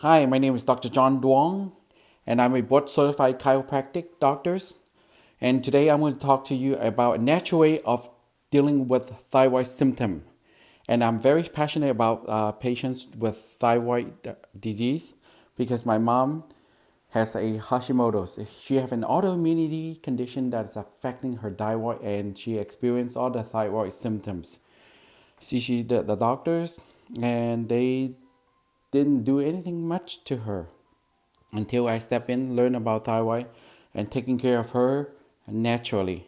Hi, my name is Dr. John Duong, and I'm a board certified chiropractic doctor. And today I'm going to talk to you about a natural way of dealing with thyroid symptom. And I'm very passionate about patients with thyroid disease because my mom has a Hashimoto's. She has an autoimmunity condition that is affecting her thyroid, and she experienced all the thyroid symptoms. She the doctors, and they didn't do anything much to her until I step in, learn about thyroid, and taking care of her naturally.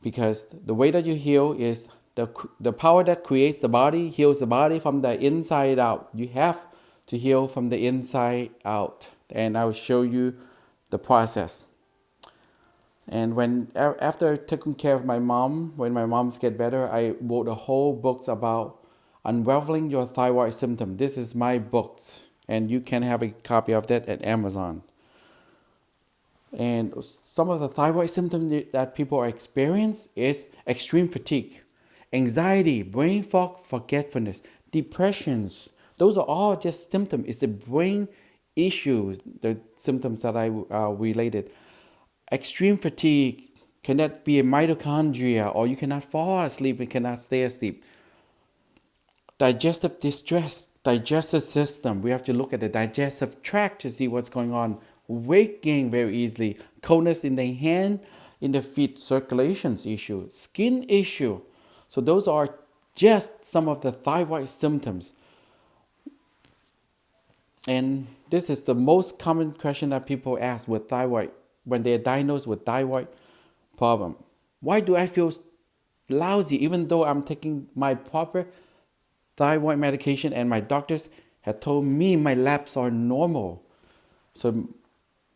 Because the way that you heal is the power that creates the body heals the body from the inside out. You have to heal from the inside out, and I will show you the process. And after taking care of my mom, when my mom's get better, I wrote a whole books about unraveling your thyroid symptom. This is my books, and you can have a copy of that at Amazon. And some of the thyroid symptoms that people are experience is extreme fatigue, anxiety, brain fog, forgetfulness, depressions. Those are all just symptoms. It's the brain issues, the symptoms that I related. Extreme fatigue cannot be a mitochondria, or you cannot fall asleep and cannot stay asleep. Digestive distress, digestive system. We have to look at the digestive tract to see what's going on. Weight gain very easily. Coldness in the hand, in the feet, circulations issue, skin issue. So those are just some of the thyroid symptoms. And this is the most common question that people ask with thyroid when they're diagnosed with thyroid problem. Why do I feel lousy even though I'm taking my proper thyroid medication and my doctors had told me my labs are normal? So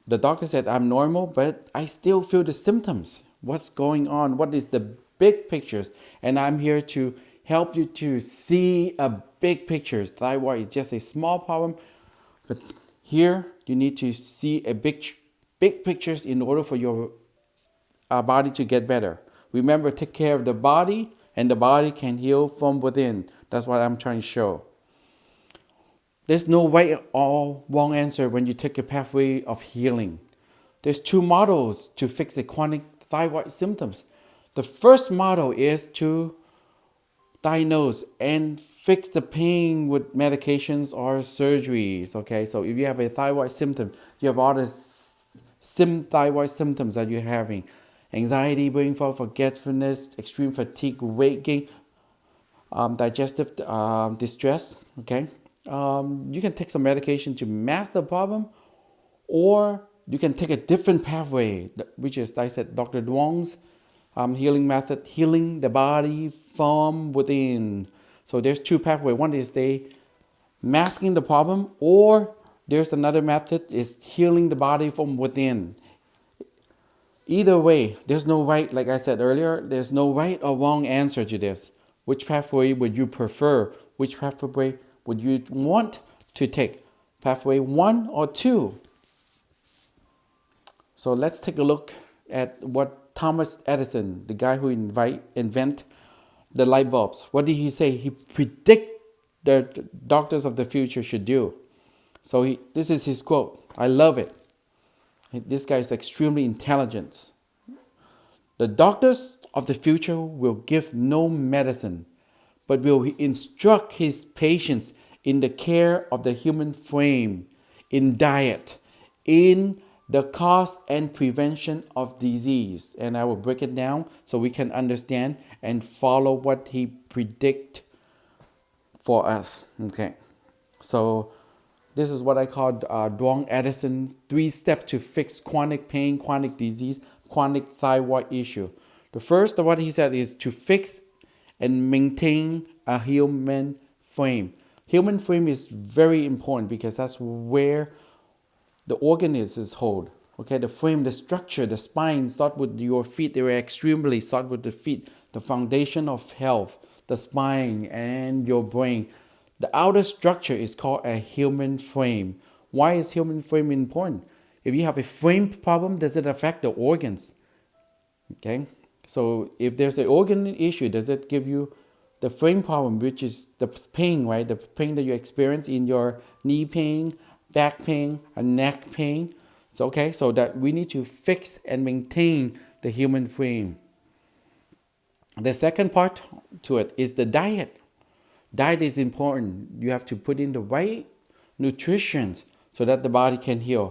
the doctor said I'm normal, but I still feel the symptoms. What's going on? What is the big pictures? And I'm here to help you to see a big picture. Thyroid is just a small problem, but here you need to see a big pictures in order for your body to get better. Remember, take care of the body, and the body can heal from within. That's what I'm trying to show. There's no right or wrong answer when you take a pathway of healing. There's two models to fix the chronic thyroid symptoms. The first model is to diagnose and fix the pain with medications or surgeries. Okay, so if you have a thyroid symptom, you have all the thyroid symptoms that you're having: anxiety, brain fog, forgetfulness, extreme fatigue, weight gain, digestive distress. Okay, you can take some medication to mask the problem, or you can take a different pathway, which is, I said, Dr. Duong's healing method, healing the body from within. So there's two pathways. One is they masking the problem, or there's another method is healing the body from within. Either way, there's no right, like I said earlier, there's no right or wrong answer to this. Which pathway would you prefer? Which pathway would you want to take? Pathway 1 or 2? So let's take a look at what Thomas Edison, the guy who invent the light bulbs, what did he say? He predict the doctors of the future should do. So this is his quote. I love it. This guy is extremely intelligent. The doctors of the future will give no medicine, but will instruct his patients in the care of the human frame, in diet, in the cause and prevention of disease. And I will break it down so we can understand and follow what he predict for us. Okay, so this is what I call Duong Edison's 3 steps to fix chronic pain, chronic disease, chronic thyroid issue. The first of what he said is to fix and maintain a human frame. Human frame is very important because that's where the organisms hold. Okay, the frame, the structure, the spine start with your feet. They were extremely start with the feet, the foundation of health, the spine and your brain. The outer structure is called a human frame. Why is human frame important? If you have a frame problem, does it affect the organs? Okay, so if there's an organ issue, does it give you the frame problem, which is the pain, right? The pain that you experience in your knee pain, back pain, a neck pain. So okay, so that we need to fix and maintain the human frame. The second part to it is the diet. Diet is important. You have to put in the right nutrition so that the body can heal.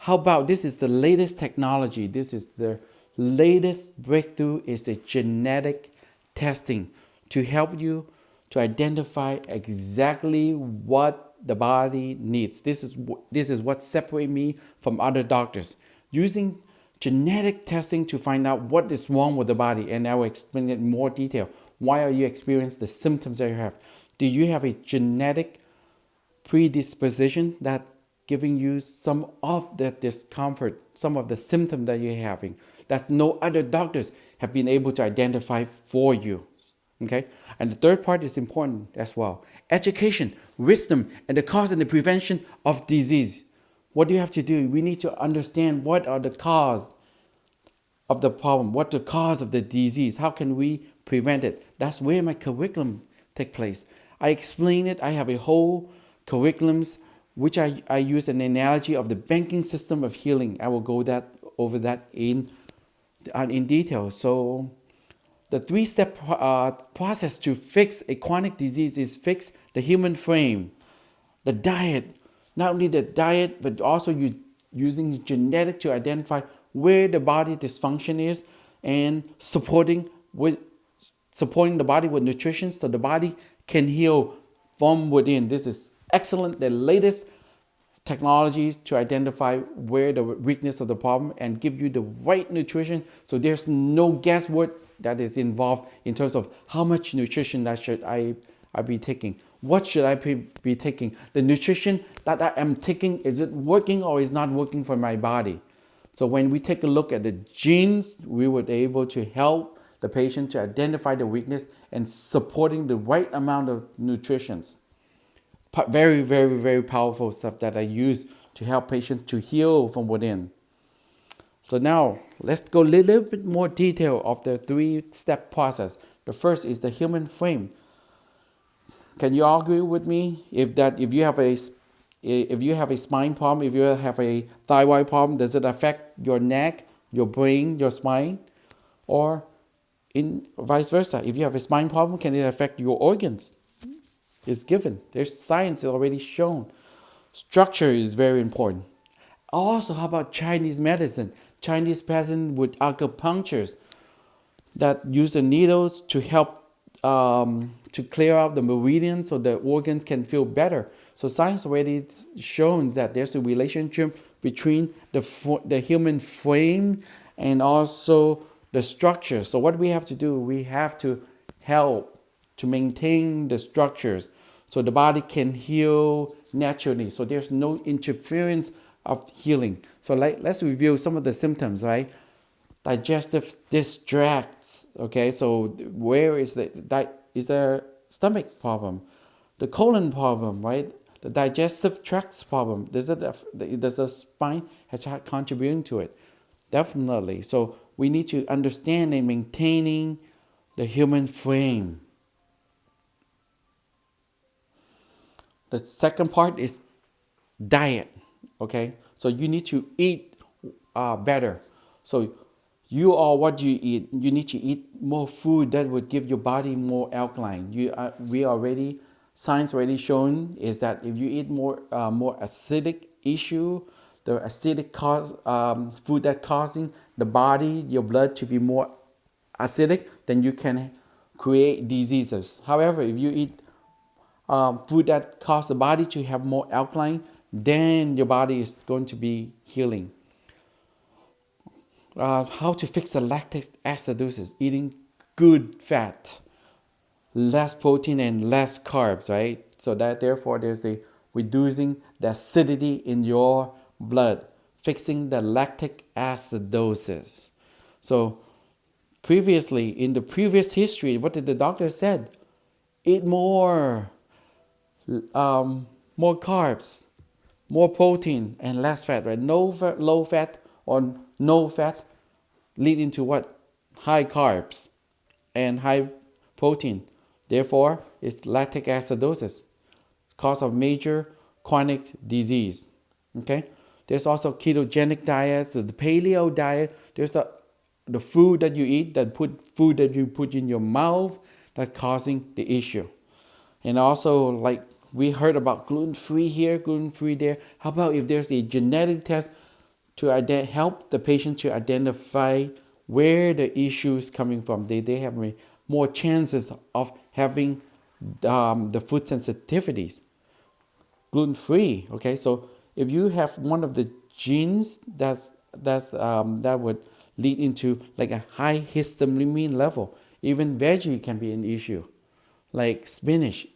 How about this is the latest technology. This is the latest breakthrough is the genetic testing to help you to identify exactly what the body needs. This is what separates me from other doctors. Using genetic testing to find out what is wrong with the body, and I will explain it in more detail. Why are you experiencing the symptoms that you have? Do you have a genetic predisposition that giving you some of the discomfort, some of the symptoms that you're having that no other doctors have been able to identify for you? Okay, and the third part is important as well: education, wisdom, and the cause and the prevention of disease. What do you have to do? We need to understand what are the cause of the problem, what the cause of the disease, how can we prevent it. That's where my curriculum take place. I explain it. I have a whole curriculums which I use an analogy of the banking system of healing. I will go over that in detail. So the three-step process to fix a chronic disease is fix the human frame, the diet, not only the diet, but also using genetic to identify where the body dysfunction is and supporting the body with nutrition so the body can heal from within. This is excellent, the latest technologies to identify where the weakness of the problem and give you the right nutrition. So there's no guesswork that is involved in terms of how much nutrition that should I be taking. What should I be taking? The nutrition that I am taking, is it working or is not working for my body? So when we take a look at the genes, we were able to help the patient to identify the weakness and supporting the right amount of nutrition. Very, very, very powerful stuff that I use to help patients to heal from within. So now let's go a little bit more detail of the three-step process. The first is the human frame. Can you agree with me if you have a spine problem, if you have a thyroid problem, does it affect your neck, your brain, your spine, or in vice versa? If you have a spine problem, can it affect your organs? It's given. There's science already shown. Structure is very important. Also, how about Chinese medicine? Chinese medicine with acupunctures that use the needles to help to clear out the meridians so the organs can feel better. So science already shows that there's a relationship between the human frame and also the structure. So what we have to do, we have to help to maintain the structures so the body can heal naturally. So there's no interference of healing. So let's review some of the symptoms, right? Digestive distracts. Okay, so where is the stomach problem, the colon problem, right? The digestive tract problem. Does the spine has contributing to it? Definitely. So we need to understand and maintaining the human frame. The second part is diet. Okay, so you need to eat better. So you are what you eat. You need to eat more food that would give your body more alkaline. Science already shown is that if you eat more acidic the acidic food that causing the body, your blood to be more acidic, then you can create diseases. However, if you eat food that cause the body to have more alkaline, then your body is going to be healing. How to fix the lactic acidosis? Eating good fat, less protein and less carbs, right? So that therefore there's a reducing the acidity in your blood, fixing the lactic acidosis. So previously, in the previous history, what did the doctor said? Eat more carbs, more protein and less fat, right? No fat, low fat or no fat leading to what? High carbs and high protein. Therefore, it's lactic acidosis, cause of major chronic disease. Okay, there's also ketogenic diets, the paleo diet. There's the food that you eat, food that you put in your mouth that causing the issue. And also, like we heard about gluten-free here, gluten-free there. How about if there's a genetic test to help the patient to identify where the issue is coming from? They have more chances of having the food sensitivities. Gluten-free. Okay, so if you have one of the genes that would lead into like a high histamine level, even veggie can be an issue. Like spinach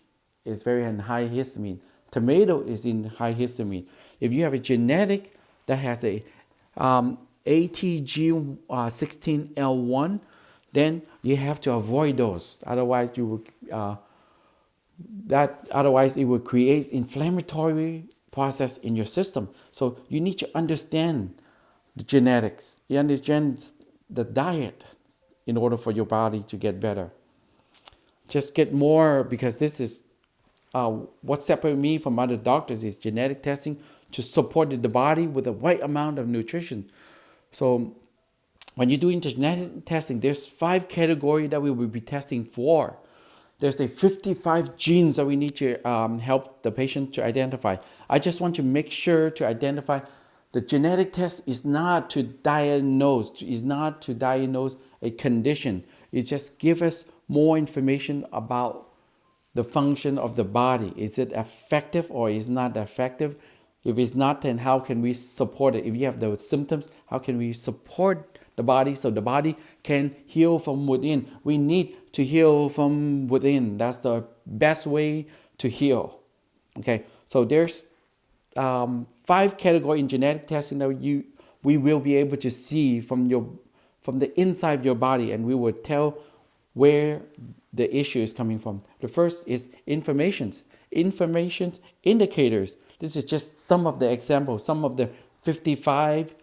is very high histamine. Tomato is in high histamine. If you have a genetic that has a ATG16L1, then you have to avoid those. Otherwise it will create inflammatory process in your system. So you need to understand the genetics. You understand the diet in order for your body to get better. Just get more, because this is what separates me from other doctors is genetic testing to support the body with the right amount of nutrition. So when you're doing genetic testing, there's 5 categories that we will be testing for. There's the 55 genes that we need to help the patient to identify. I just want to make sure to identify the genetic test is not to diagnose a condition. It just gives us more information about the function of the body. Is it effective or is not effective? If it's not, then how can we support it? If you have those symptoms, how can we support the body so the body can heal from within? We need to heal from within. That's the best way to heal. Okay, so there's 5 categories in genetic testing that we will be able to see from the inside of your body, and we will tell where the issue is coming from. The first is information indicators. This is just some of the examples, some of the 55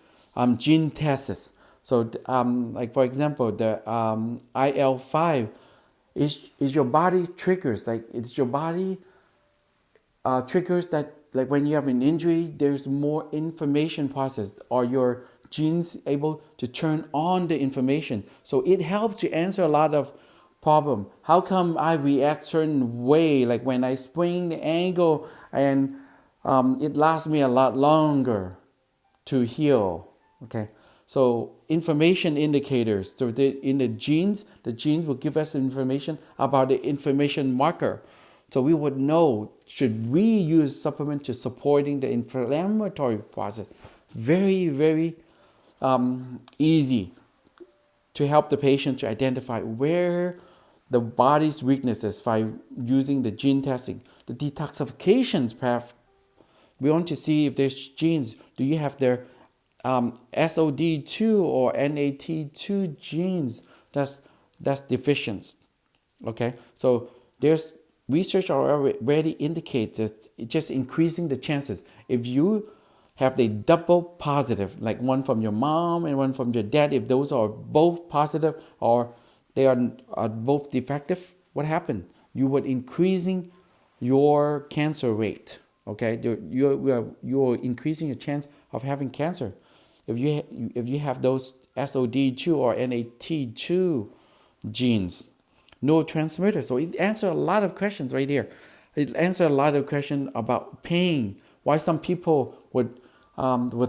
gene tests. So, like for example, the IL-5 is your body triggers. Like it's your body triggers that, like when you have an injury, there's more information processed, or your genes able to turn on the information. So it helps to answer a lot of problem. How come I react certain way? Like when I sprain the ankle and it lasts me a lot longer to heal. Okay, so information indicators. So in the genes will give us information about the information marker. So we would know, should we use supplement to supporting the inflammatory process? Very, very easy to help the patient to identify where the body's weaknesses by using the gene testing. The detoxifications path, we want to see if there's genes. Do you have their SOD2 or NAT2 genes that's deficient? Okay, so there's research already indicates that it's just increasing the chances. If you have the double positive, like one from your mom and one from your dad, if those are both positive or they are both defective, what happened? You would increasing your cancer rate. Okay, you're increasing your chance of having cancer. If you have those SOD2 or NAT2 genes, neurotransmitters. So it answers a lot of questions right here. It answers a lot of questions about pain. Why some people with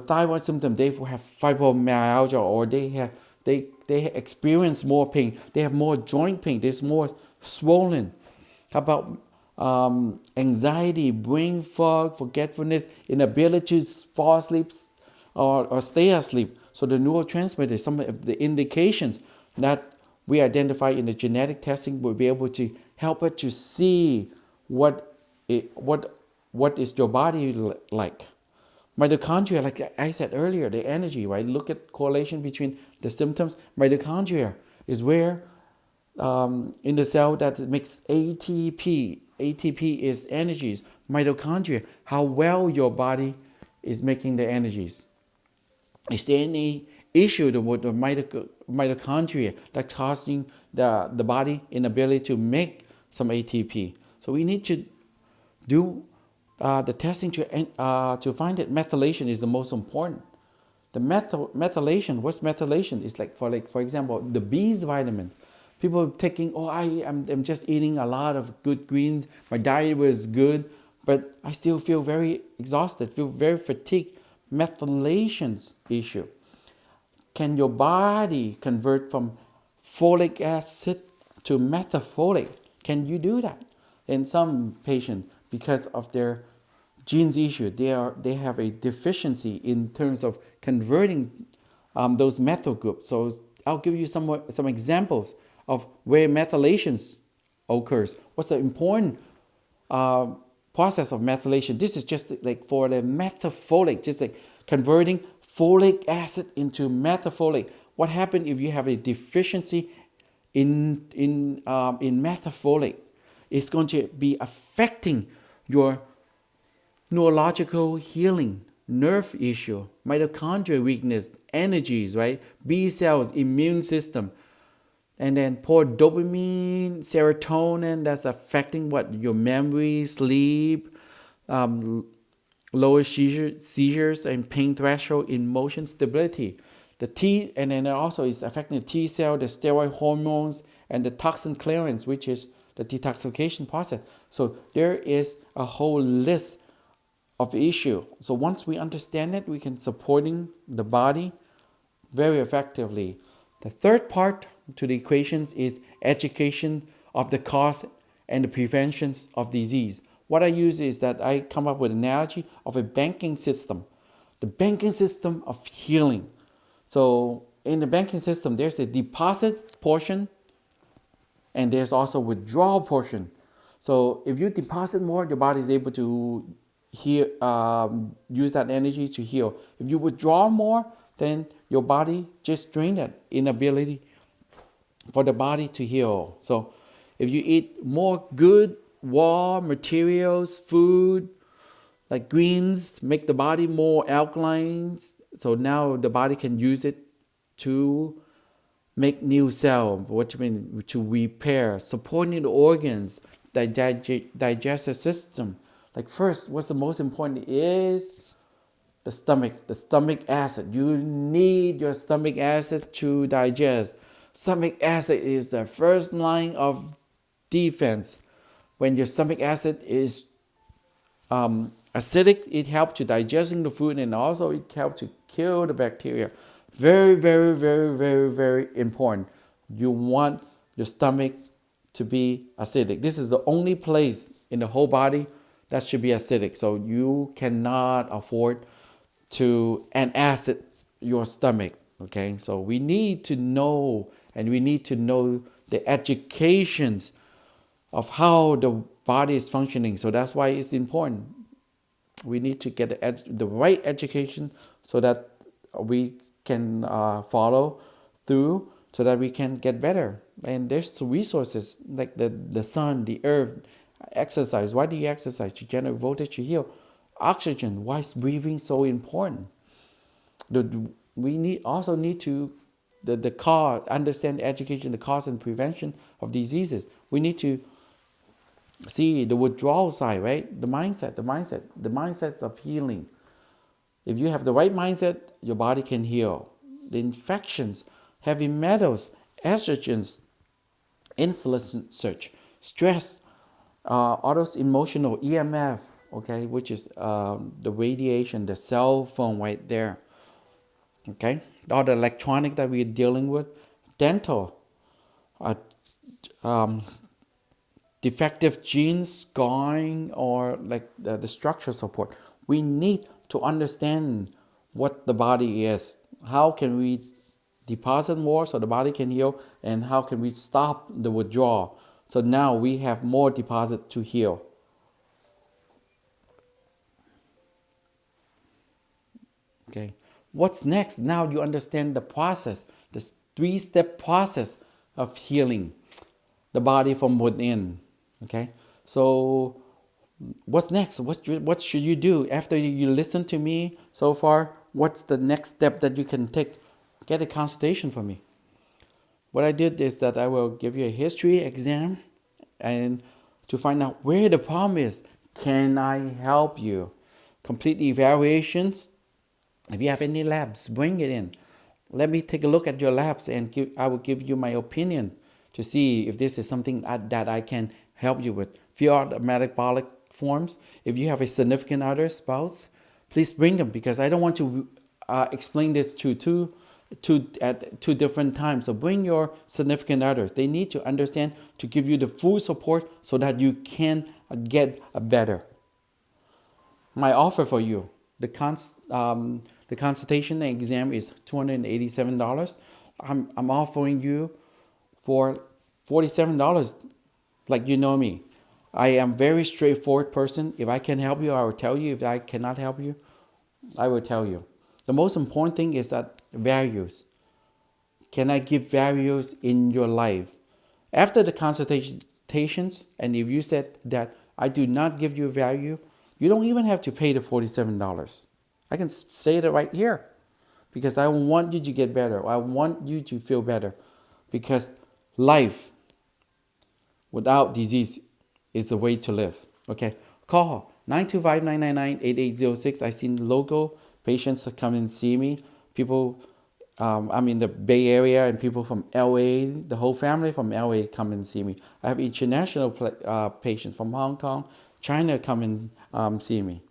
thyroid symptoms, they have fibromyalgia, or they experience more pain. They have more joint pain. There's more swollen. How about anxiety, brain fog, forgetfulness, inability to fall asleep or stay asleep? So the neurotransmitters, some of the indications that we identify in the genetic testing, will be able to help us to see what is your body like. Mitochondria, like I said earlier, the energy, right? Look at correlation between the symptoms. Mitochondria is where in the cell that makes ATP. ATP is energies. Mitochondria, how well your body is making the energies. Is there any issue with the mitochondria that's causing the body inability to make some ATP? So we need to do the testing to find that methylation is the most important. The methylation, what's methylation? It's for example, the B's vitamins. People taking, I'm just eating a lot of good greens. My diet was good, but I still feel very exhausted, feel very fatigued. Methylation's issue. Can your body convert from folic acid to methylfolate? Can you do that? In some patients, because of their genes issue, they have a deficiency in terms of converting those methyl groups. So I'll give you some examples of where methylations occurs. What's the important process of methylation? This is just like for the methylfolate, just like converting folic acid into methylfolate. What happens if you have a deficiency in methylfolate? It's going to be affecting your neurological healing, nerve issue, mitochondrial weakness, energies, right? B cells, immune system, and then poor dopamine, serotonin, that's affecting what? Your memory, sleep, lower seizures and pain threshold, emotion stability. And then also it's affecting the T cell, the steroid hormones, and the toxin clearance, which is the detoxification process. So there is a whole list of issue. So once we understand it, we can supporting the body very effectively. The third part to the equations is education of the cause and the prevention of disease. What I use is that I come up with an analogy of a banking system, the banking system of healing. So in the banking system, there's a deposit portion and there's also withdrawal portion. So if you deposit more, your body is able to use that energy to heal. If you withdraw more, then your body just drain that inability for the body to heal. So if you eat more good raw materials, food, like greens, make the body more alkaline. So now the body can use it to make new cell, to repair, supporting the organs, the digestive system. Like first, what's the most important is the stomach acid. You need your stomach acid to digest. Stomach acid is the first line of defense. When your stomach acid is acidic, it helps to digesting the food and also it helps to kill the bacteria. Very, very, very, very, very important. You want your stomach to be acidic. This is the only place in the whole body that should be acidic. So you cannot afford to acid your stomach. Okay, so we need to know, and we need to know the educations of how the body is functioning. So that's why it's important. We need to get the right education so that we can follow through, so that we can get better. And there's resources like the sun, the earth, exercise. Why do you exercise? To generate voltage, to heal. Oxygen. Why is breathing so important? We need to understand the education, the cause and prevention of diseases. We need to see the withdrawal side, right? The mindset of healing. If you have the right mindset, your body can heal. The infections, heavy metals, estrogens, insulin surge, stress, all those emotional EMF, okay, which is the radiation, the cell phone right there, okay, all the electronic that we're dealing with, dental, defective genes, scarring, or like the structural support. We need to understand what the body is. How can we deposit more so the body can heal, and how can we stop the withdrawal so now we have more deposit to heal. Okay, what's next? Now you understand the process, this 3-step process of healing the body from within. Okay, so what's next? What should you do after you listen to me so far? What's the next step that you can take? Get a consultation from me. What I did is that I will give you a history exam and to find out where the problem is. Can I help you? Complete evaluations. If you have any labs, bring it in. Let me take a look at your labs and I will give you my opinion to see if this is something that I can help you with. Fill out the metabolic forms. If you have a significant other spouse, please bring them because I don't want to explain this at two different times. So bring your significant others. They need to understand to give you the full support so that you can get better. My offer for you, the consultation exam is $287. I'm offering you for $47. Like you know me, I am very straightforward person. If I can help you, I will tell you. If I cannot help you, I will tell you. The most important thing is that values. Can I give values in your life? After the consultations, and if you said that I do not give you value, you don't even have to pay the $47. I can say that right here because I want you to get better. I want you to feel better because life without disease is the way to live. Okay, call 925-999-8806. I seen the logo. Patients come and see me. People, I'm in the Bay Area, and people from LA, the whole family from LA come and see me. I have international patients from Hong Kong, China come and see me.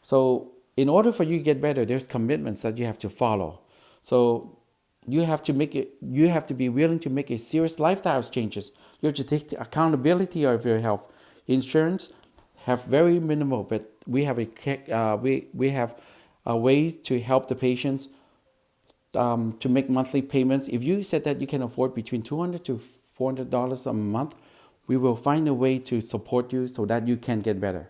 So in order for you to get better, there's commitments that you have to follow. So you have to be willing to make a serious lifestyle changes. You have to take the accountability of your health. Insurance have very minimal, but we have ways to help the patients to make monthly payments. If you said that you can afford between $200 to $400 a month, we will find a way to support you so that you can get better.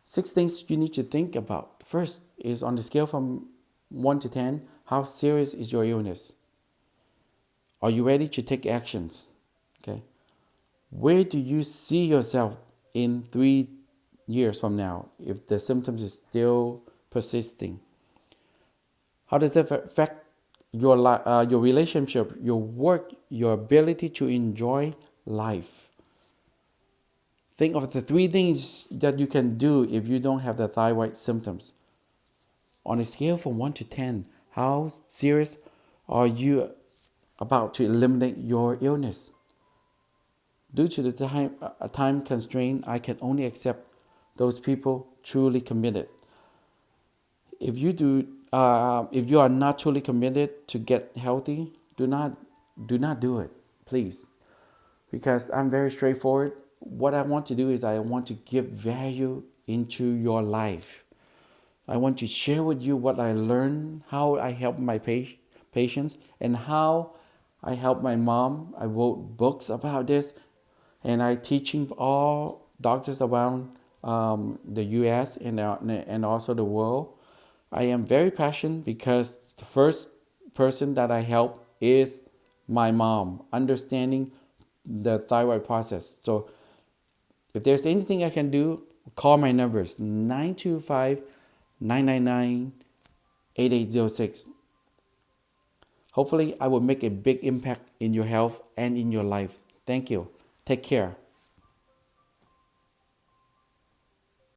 6 things you need to think about. First is on the scale from 1 to 10, how serious is your illness? Are you ready to take actions? Okay. Where do you see yourself in 3 years from now if the symptoms is still persisting? How does it affect your relationship, your work, your ability to enjoy life? Think of the 3 things that you can do if you don't have the thyroid symptoms. On a scale from 1 to 10, how serious are you about to eliminate your illness? Due to the time constraint, I can only accept those people truly committed. If you are not truly committed to get healthy, do not do it, please, because I'm very straightforward. What I want to do is I want to give value into your life. I want to share with you what I learned, how I help my patients, and how I help my mom. I wrote books about this, and I teaching all doctors around the U.S. and also the world. I am very passionate because the first person that I help is my mom, understanding the thyroid process. So if there's anything I can do, call my numbers 925-999-8806. Hopefully, I will make a big impact in your health and in your life. Thank you. Take care.